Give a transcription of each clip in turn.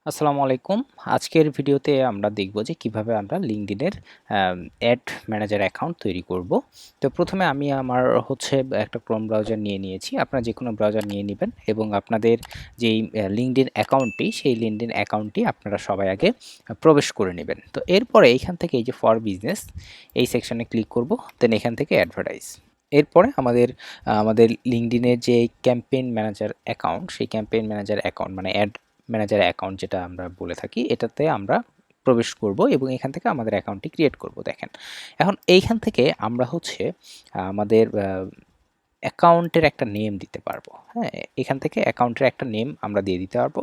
আসসালামু আলাইকুম। আজকের ভিডিওতে আমরা দেখব যে কিভাবে আমরা লিঙ্কডইনের অ্যাড ম্যানেজার অ্যাকাউন্ট তৈরি করব। তো প্রথমে আমি আমার একটা ক্রোম ব্রাউজার নিয়ে নিয়েছি। আপনারা যেকোনো ব্রাউজার নিয়ে নিবেন এবং আপনাদের যেই লিঙ্কডইন অ্যাকাউন্টটি, সেই লিঙ্কডইন অ্যাকাউন্টটি আপনারা সবাই আগে প্রবেশ করে নেবেন। তো এরপরে এইখান থেকে এই যে ফর বিজনেস এই সেকশনে ক্লিক করব। দেন এখান থেকে অ্যাডভার্টাইজ। এরপরে আমাদের লিঙ্কডইনের যে ক্যাম্পেইন ম্যানেজার অ্যাকাউন্ট, সেই ক্যাম্পেইন ম্যানেজার অ্যাকাউন্ট মানে অ্যাড ম্যানেজার অ্যাকাউন্ট যেটা আমরা বলে থাকি, এটাতে আমরা প্রবেশ করব এবং এখান থেকে আমাদের অ্যাকাউন্টটি ক্রিয়েট করব। দেখেন, এখন এইখান থেকে আমরা আমাদের অ্যাকাউন্টের একটা নেম দিতে পারবো। হ্যাঁ, এখান থেকে অ্যাকাউন্টের একটা নেম আমরা দিয়ে দিতে পারবো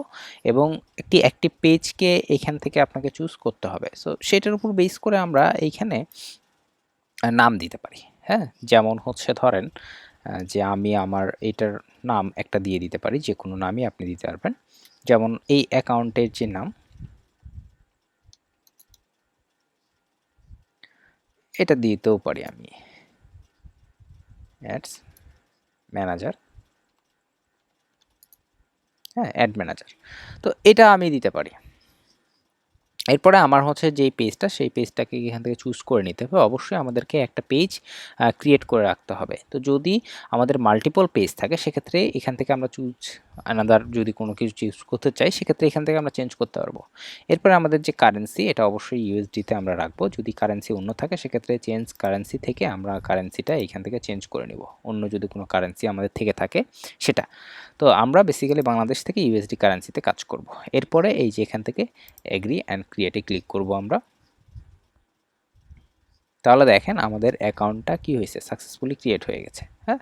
এবং একটি অ্যাক্টিভ পেজকে এখান থেকে আপনাকে চুজ করতে হবে। সো সেটার উপর বেস করে আমরা এইখানে নাম দিতে পারি। হ্যাঁ, যেমন ধরেন যে আমি আমার এটার নাম একটা দিয়ে দিতে পারি, যে কোনো নামই আপনি দিতে পারবেন। যেমন এই অ্যাকাউন্টের যে নাম, এটা দিতেও পারি আমি, অ্যাডস ম্যানেজার। হ্যাঁ, অ্যাড ম্যানেজার। তো এটা আমি দিতে পারি। এরপরে আমার যেই পেজটা, সেই পেজটাকে এখান থেকে চুজ করে নিতে হবে। অবশ্যই আমাদেরকে একটা পেজ ক্রিয়েট করে রাখতে হবে। তো যদি আমাদের মাল্টিপল পেজ থাকে, সেক্ষেত্রে এখান থেকে আমরা চুজ আনাদার যদি কোনো কিছু চুজ করতে চাই, সেক্ষেত্রে এখান থেকে আমরা চেঞ্জ করতে পারবো। এরপরে আমাদের যে কারেন্সি, এটা অবশ্যই ইউএসডিতে আমরা রাখবো। যদি কারেন্সি অন্য থাকে, সেক্ষেত্রে চেঞ্জ কারেন্সি থেকে আমরা কারেন্সিটা এখান থেকে চেঞ্জ করে নিব, অন্য যদি কোনো কারেন্সি আমাদের থেকে থাকে সেটা। তো আমরা বেসিক্যালি বাংলাদেশ থেকে ইউএসডি কারেন্সিতে কাজ করব। এরপরে এই যে এখান থেকে এগ্রি অ্যান্ড ক্রিয়েটে ক্লিক করব আমরা। তাহলে দেখেন আমাদের অ্যাকাউন্টটা কি হয়েছে, সাকসেসফুলি ক্রিয়েট হয়ে গেছে। হ্যাঁ,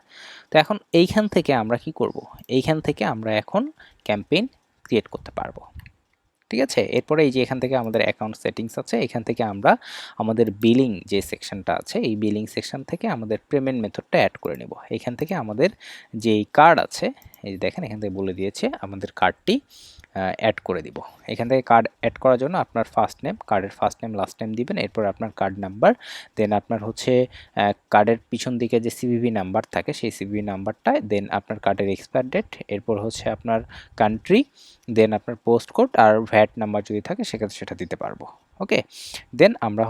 তো এখন এইখান থেকে আমরা কি করব, এইখান থেকে আমরা এখন ক্যাম্পেইন ক্রিয়েট করতে পারবো। ঠিক আছে, এরপরে এই যে এখান থেকে আমাদের অ্যাকাউন্ট সেটিংস আছে, এখান থেকে আমরা আমাদের বিলিং যে সেকশনটা আছে, এই বিলিং সেকশন থেকে আমাদের পেমেন্ট মেথডটা অ্যাড করে নেব। এখান থেকে আমাদের যেই কার্ড আছে, এই দেখেন এখান থেকে বলে দিয়েছে আমাদের কার্ডটি অ্যাড করে দিব। এখান থেকে কার্ড অ্যাড করার জন্য আপনার ফার্স্ট নেম, কার্ডের ফার্স্ট নেম লাস্ট নেম দিবেন। এরপর আপনার কার্ড নাম্বার, দেন আপনার কার্ডের পিছন দিকে যে সিভিভি নাম্বার থাকে, সেই সিভিভি নাম্বারটা, দেন আপনার কার্ডের এক্সপায়ার ডেট, এরপর আপনার কান্ট্রি, দেন আপনার পোস্ট কোড আর ভ্যাট নাম্বার যদি থাকে সেক্ষেত্রে সেটা দিতে পারবো। ওকে, দেন আমরা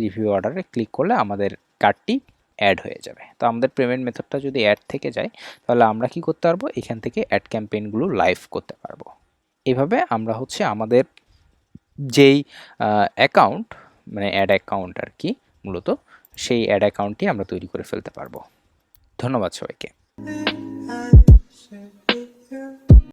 রিভিউ অর্ডারে ক্লিক করলে আমাদের কার্ডটি অ্যাড হয়ে যাবে। তো আমাদের পেমেন্ট মেথডটা যদি অ্যাড থেকে যায়, তাহলে আমরা কি করতে পারবো, এখান থেকে অ্যাড ক্যাম্পেইনগুলো লাইভ করতে পারবো। এভাবে আমরা আমাদের যেই অ্যাকাউন্ট মানে অ্যাড অ্যাকাউন্ট আর কি, মূলত সেই অ্যাড অ্যাকাউন্টটি আমরা তৈরি করে ফেলতে পারবো। ধন্যবাদ সবাইকে।